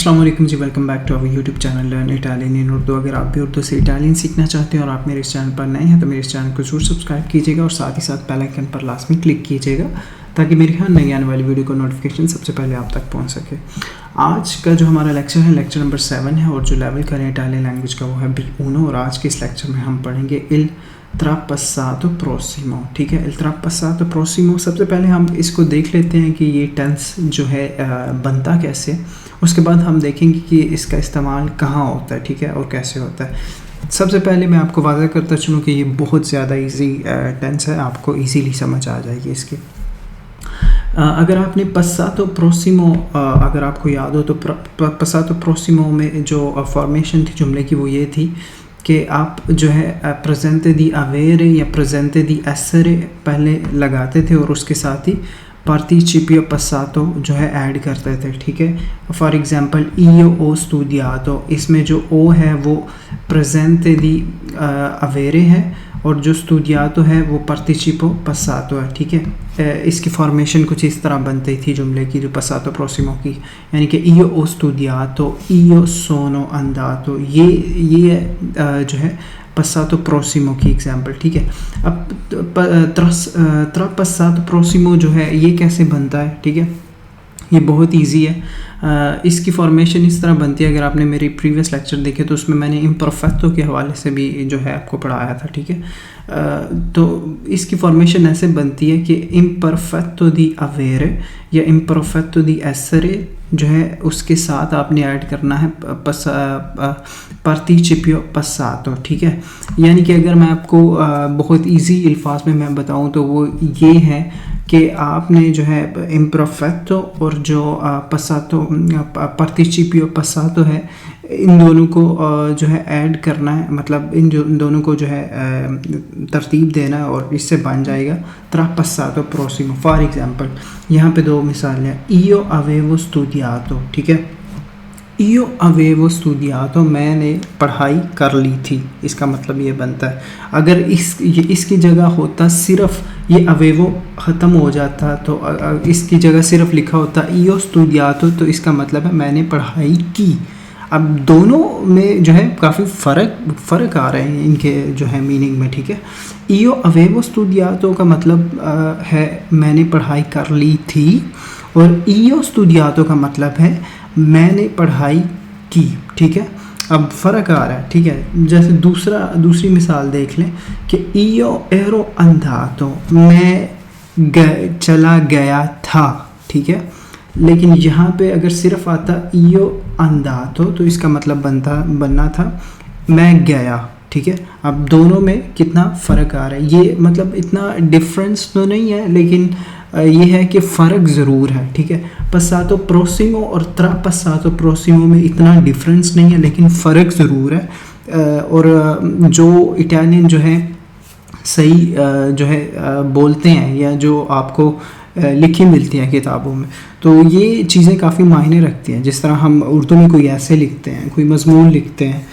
अस्सलाम वालेकुम जी, welcome back to our YouTube channel learn Italian in Urdu. अगर आप भी उर्दू से इटालियन सीखना चाहते हैं और आप मेरे इस चैनल पर नए हैं तो मेरे इस चैनल को जरूर सब्सक्राइब कीजिएगा और साथ ही साथ बेल आइकन पर लास्ट में क्लिक कीजिएगा ताकि मेरी हर नई आने वाली वीडियो को नोटिफिकेशन सबसे पहले आप तक पहुँच सके। आज का जो हमारा लेक्चर है लेक्चर नंबर 7 है और जो लेवल करें इटालियन लैंग्वेज का वो है B1 और आज के इस लेक्चर में हम पढ़ेंगे इल ट्रापसातो प्रोसिमो। ठीक है, इल ट्रापसातो प्रोसिमो। सबसे पहले हम इसको देख लेते हैं कि ये टेंस जो है बनता कैसे, उसके बाद हम देखेंगे कि इसका इस्तेमाल कहाँ होता है, ठीक है, और कैसे होता है। सबसे पहले मैं आपको वाज़ह करता चलूँ कि ये बहुत ज़्यादा इजी टेंस है, आपको इजीली समझ आ जाएगी इसकी। अगर आपने पसातो प्रोसिमो अगर आपको याद हो तो पसातो प्रोसिमो में जो फॉर्मेशन थी जुमले की वो ये थी कि आप जो है प्रेजेंटे दी अवेरे या प्रेजेंटे दी एसरे पहले लगाते थे और उसके साथ ही पार्टिसिपियो पसातो जो है ऐड करते थे। ठीक है, for example io ho studiato, इसमें जो ओ है वो प्रेजेंटे दी अवेरे है और जो studiato है वो पार्टिसिपो पसातो है। ठीक है, इसकी फॉर्मेशन कुछ इस तरह बनती थी जुमले की जो पसातो प्रोसिमो की, यानी कि io ho studiato, io sono andato, ये जो है पसातो प्रोसिमो की एग्जांपल। ठीक है, अब ट्रापसातो प्रोसिमो जो है ये कैसे बनता है, ठीक है, ये बहुत इजी है। इसकी फॉर्मेशन इस तरह बनती है, अगर आपने मेरी प्रीवियस लेक्चर देखे तो उसमें मैंने इम्परफेक्टो के हवाले से भी जो है आपको पढ़ाया था। ठीक है, तो इसकी फॉर्मेशन ऐसे बनती है कि इम्परफेक्टो दी अवेरे या इम्परफेक्टो दी एसरे जो है उसके साथ आपने ऐड करना है पार्टिसिपियो पसातो। ठीक है, यानी कि अगर मैं आपको बहुत इजी अल्फाज में मैं बताऊं तो वो ये है कि आपने जो है इम्परफेक्टो और जो पसातो पार्टिसिपियो पसातो है इन दोनों को जो है ऐड करना है, मतलब इन दोनों को जो है तरतीब देना है और इससे बन जाएगा ट्रापसातो प्रोसिमो। फॉर एग्जांपल यहाँ पे दो मिसालें हैं, io avevo studiato। ठीक है, io avevo studiato, मैंने पढ़ाई कर ली थी, इसका मतलब ये बनता है। अगर इसकी जगह होता सिर्फ ये अवेवो ख़त्म हो जाता तो इसकी जगह सिर्फ लिखा होता io studiato, तो इसका मतलब है मैंने पढ़ाई की। अब दोनों में जो है काफ़ी फ़र्क आ रहे हैं इनके जो है मीनिंग में। ठीक है, io avevo studiato का मतलब है मैंने पढ़ाई कर ली थी और io studiato का मतलब है मैंने पढ़ाई की। ठीक है, अब फ़र्क आ रहा है। ठीक है, जैसे दूसरी मिसाल देख लें कि io ero andato, मैं चला गया था। ठीक है, लेकिन यहाँ पे अगर सिर्फ आता io andato तो इसका मतलब बनना था मैं गया। ठीक है, अब दोनों में कितना फ़र्क आ रहा है, ये मतलब इतना डिफरेंस तो नहीं है लेकिन ये है कि फ़र्क ज़रूर है। ठीक है, पसातो प्रोसिमो और ट्रापसातो प्रोसिमो में इतना डिफरेंस नहीं है लेकिन फ़र्क ज़रूर है। और जो इटालियन जो है सही जो है बोलते हैं या जो आपको लिखी मिलती हैं किताबों में, तो ये चीज़ें काफ़ी मायने रखती हैं। जिस तरह हम उर्दू में कोई ऐसे लिखते हैं, कोई मजमून लिखते हैं,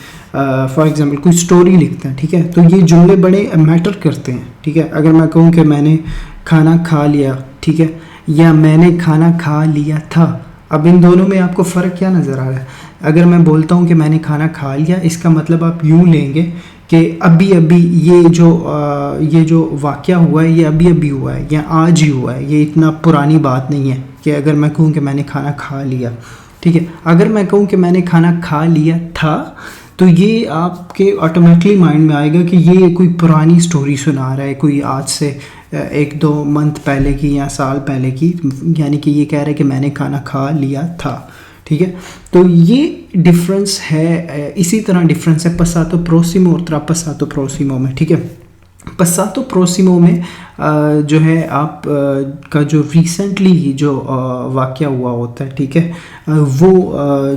फॉर एग्ज़ाम्पल कोई स्टोरी लिखते हैं, ठीक है, तो ये जुमले बड़े मैटर करते हैं। ठीक है, अगर मैं कहूँ कि मैंने खाना खा लिया, ठीक है, या मैंने खाना खा लिया था, अब इन दोनों में आपको फ़र्क क्या नज़र आ रहा है? अगर मैं बोलता हूँ कि मैंने खाना खा लिया, इसका मतलब आप यूँ लेंगे कि अभी अभी ये जो वाक़या हुआ है ये अभी अभी हुआ है या आज ही हुआ है, ये इतना पुरानी बात नहीं है कि अगर मैं कहूँ कि मैंने खाना खा लिया। ठीक है, अगर मैं कहूँ कि मैंने खाना खा लिया था तो ये आपके ऑटोमेटिकली माइंड में आएगा कि ये कोई पुरानी स्टोरी सुना रहा है, कोई आज से 1-2 मंथ पहले की या साल पहले की, यानी कि ये कह रहा है कि मैंने खाना खा लिया था। ठीक है, तो ये डिफरेंस है। इसी तरह डिफरेंस है पसातो प्रोसिमो और ट्रापसातो प्रोसिमो में। ठीक है, पसातो प्रोसिमो में जो है आप का जो रिसेंटली जो वाक़या हुआ होता है, ठीक है, वो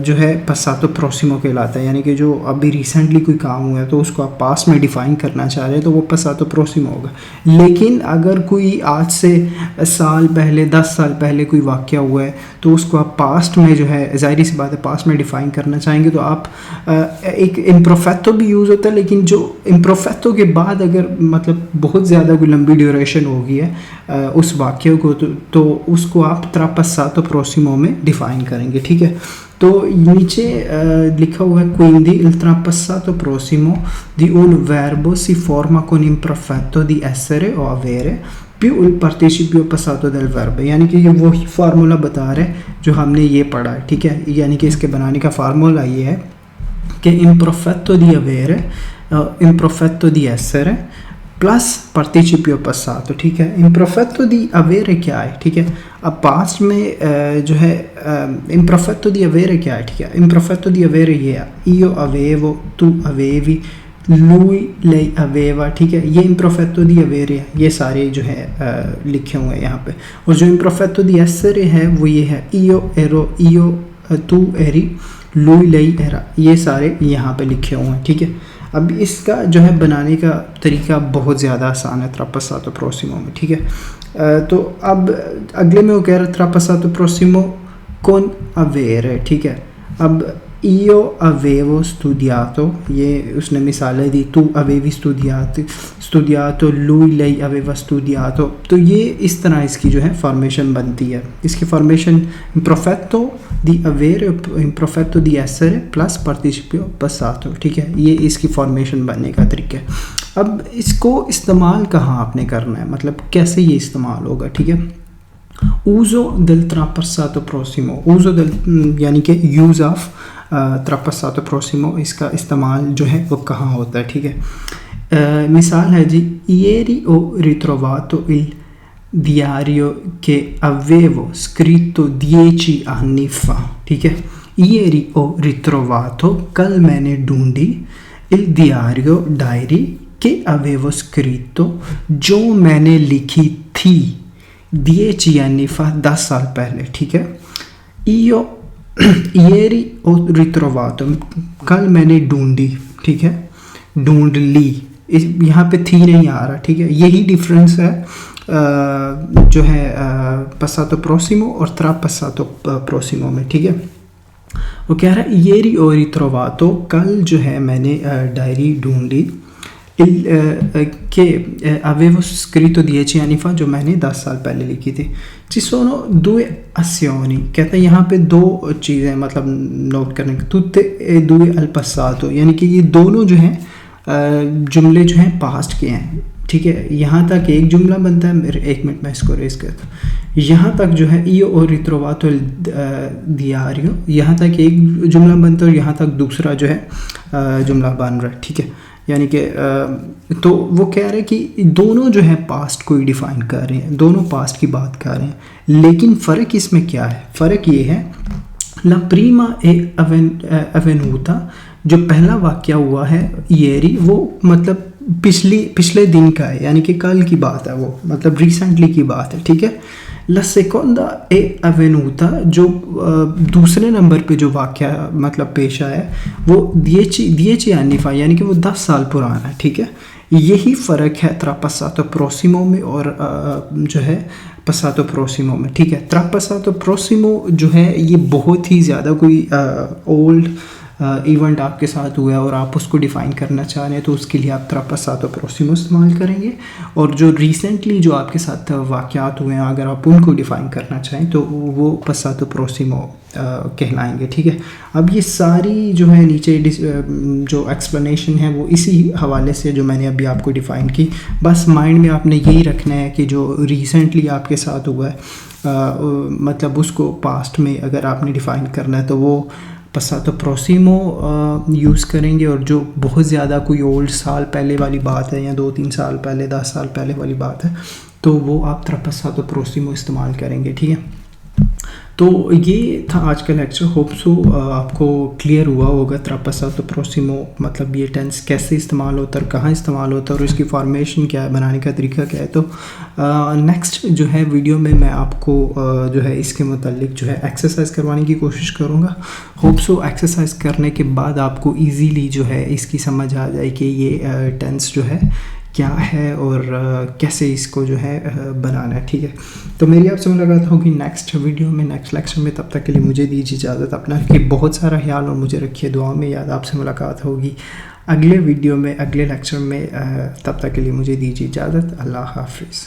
जो है पसातो प्रोसिमो कहलाता है, यानी कि जो अभी रिसेंटली कोई काम हुआ है तो उसको आप पास में डिफ़ाइन करना चाह रहे हैं तो वो पसातो प्रोसिमो होगा। लेकिन अगर कोई आज से साल पहले 10 साल पहले कोई वाक़या हुआ है तो उसको आप पास्ट में जो है ज़ाहिर सी बात है पास्ट में डिफ़ाइन करना चाहेंगे तो आप एक इम्परफेक्टो भी यूज़ होता है, लेकिन जो इम्परफेक्टो के बाद अगर मतलब बहुत ज़्यादा कोई लंबी ड्यूरेशन एक्सप्रेशन होगी है उस वाक्य को, तो उसको आप tra passato prossimo में डिफ़ाइन करेंगे, ठीक है। तो नीचे लिखा हुआ है quindi il trapassato prossimo di un verbo si forma con imperfetto di essere o avere più il participio passato del verbo, यानी कि ये वही फार्मूला बता रहे जो हमने ये पढ़ा है, ठीक है। यानी कि इसके बनाने का फार्मूला ये है कि imperfetto di avere, imperfetto di essere plus पार्टिसिपियो passato, ठीक है। imperfetto di avere क्या है, ठीक है। अब पास्ट में जो है imperfetto di avere क्या है, ठीक है। imperfetto di avere ये है io avevo, tu avevi, lui lei aveva, ठीक है। ये imperfetto di avere है, ये सारे जो है लिखे हुए हैं यहाँ पे। और जो imperfetto di essere है वो ये है io ero, io tu eri, lui lei era, ये सारे यहाँ पे लिखे हुए हैं, ठीक है। अब इसका जो है बनाने का तरीका बहुत ज़्यादा आसान है tra passato prossimo में, ठीक है। तो अब अगले में वो कह रहा है tra passato prossimo con avere, ठीक है। अब io avevo studiato, ये उसने मिसालें दी, tu avevi studiato, lui lei aveva studiato, तो ये इस तरह इसकी जो है फॉर्मेशन बनती है। इसकी formation imperfetto di avere, imperfetto di essere plus participio passato, ठीक है। ये इसकी फॉर्मेशन बनने का तरीका है। अब इसको इस्तेमाल कहाँ आपने करना है, मतलब कैसे ये इस्तेमाल होगा, ठीक है। uso del trapassato prossimo, uso del यानी कि यूज़ ऑफ trapassato prossimo, इसका इस्तेमाल जो है वो कहाँ होता है, ठीक है। मिसाल है जी, ieri ho ritrovato il diario che avevo scritto 10 anni fa, ठीक है। ieri ho ritrovato, कल मैंने ढूंढी il diario, diary che avevo scritto, जो मैंने लिखी थी 10 anni fa, 10 साल पहले, ठीक है। io ieri ho ritrovato, कल मैंने ढूंढी, ठीक है, ढूंढ ली, यहाँ पे थी नहीं आ रहा, ठीक है। यही डिफरेंस है जो है passato prossimo और tra passato prossimo में, ठीक है। वो कह रहा है ieri ho ritrovato, कल जो है मैंने डायरी ढूंढी, che avevo scritto 10 anni fa, जो मैंने 10 साल पहले लिखी थी। ci sono due azioni, कहते हैं यहाँ पे दो चीज़ें मतलब नोट करने की, tutte e due al passato, यानी कि ये दोनों जो हैं जुमले जो हैं पास्ट के हैं, ठीक है। यहाँ तक एक जुमला बनता है, मेरे एक मिनट में इसको रेस करता हूँ। यहाँ तक जो है io ho ritrovato il diario, यहाँ तक एक जुमला बनता है और यहाँ तक दूसरा जो है जुमला बन रहा है, ठीक है। यानी कि तो वो कह रहे हैं कि दोनों जो है पास्ट को ही डिफ़ाइन कर रहे हैं, दोनों पास्ट की बात कर रहे हैं, लेकिन फ़र्क इसमें क्या है, फ़र्क ये है la prima è avvenuta, जो पहला वाक़या हुआ है ieri, वो मतलब पिछले दिन का है, यानी कि कल की बात है, वो मतलब रिसेंटली की बात है, ठीक है। la seconda è avvenuta, जो दूसरे नंबर पे जो वाक़या मतलब पेश आया वो 10 anni fa, यानी कि वो 10 साल पुराना है, ठीक है। यही फ़र्क है tra passato prossimo में और जो है passato prossimo में, ठीक है। tra passato prossimo जो है ये बहुत ही ज़्यादा कोई ओल्ड इवेंट आपके साथ हुआ है और आप उसको डिफ़ाइन करना चाह रहे हैं, तो उसके लिए आप tra passato prossimo इस्तेमाल करेंगे। और जो रिसेंटली जो आपके साथ वाक़यात हुए हैं, अगर आप उनको डिफ़ाइन करना चाहें तो वो passato prossimo कहलाएंगे, ठीक है। अब ये सारी जो है नीचे जो एक्सप्लेनेशन है वो इसी हवाले से जो मैंने अभी आपको डिफ़ाइन की, बस माइंड में आपने यही रखना है कि जो रिसेंटली आपके साथ हुआ है मतलब उसको पास्ट में अगर आपने डिफ़ाइन करना है तो वो passato prossimo यूज़ करेंगे, और जो बहुत ज़्यादा कोई ओल्ड साल पहले वाली बात है या 2-3 साल पहले 10 साल पहले वाली बात है तो वो आप tra passato prossimo इस्तेमाल करेंगे, ठीक है। तो ये था आज का लेक्चर, होप सो आपको क्लियर हुआ होगा tra passato prossimo मतलब ये टेंस कैसे इस्तेमाल होता है, कहाँ इस्तेमाल होता है और इसकी फॉर्मेशन क्या है, बनाने का तरीका क्या है। तो नेक्स्ट जो है वीडियो में मैं आपको जो है इसके मुतालिक जो है एक्सरसाइज करवाने की कोशिश करूँगा। होप सो एक्सरसाइज करने के बाद आपको ईजीली जो है इसकी समझ आ जाए कि ये टेंस जो है क्या है और कैसे इसको जो है बनाना है, ठीक है। तो मेरी आपसे मुलाकात होगी नेक्स्ट वीडियो में, नेक्स्ट लेक्चर में। तब तक के लिए मुझे दीजिए इजाज़त, अपना रखिए बहुत सारा ख्याल और मुझे रखिए दुआ में याद। आपसे मुलाकात होगी अगले वीडियो में, अगले लेक्चर में। तब तक के लिए मुझे दीजिए इजाज़त। अल्लाह हाफिज़।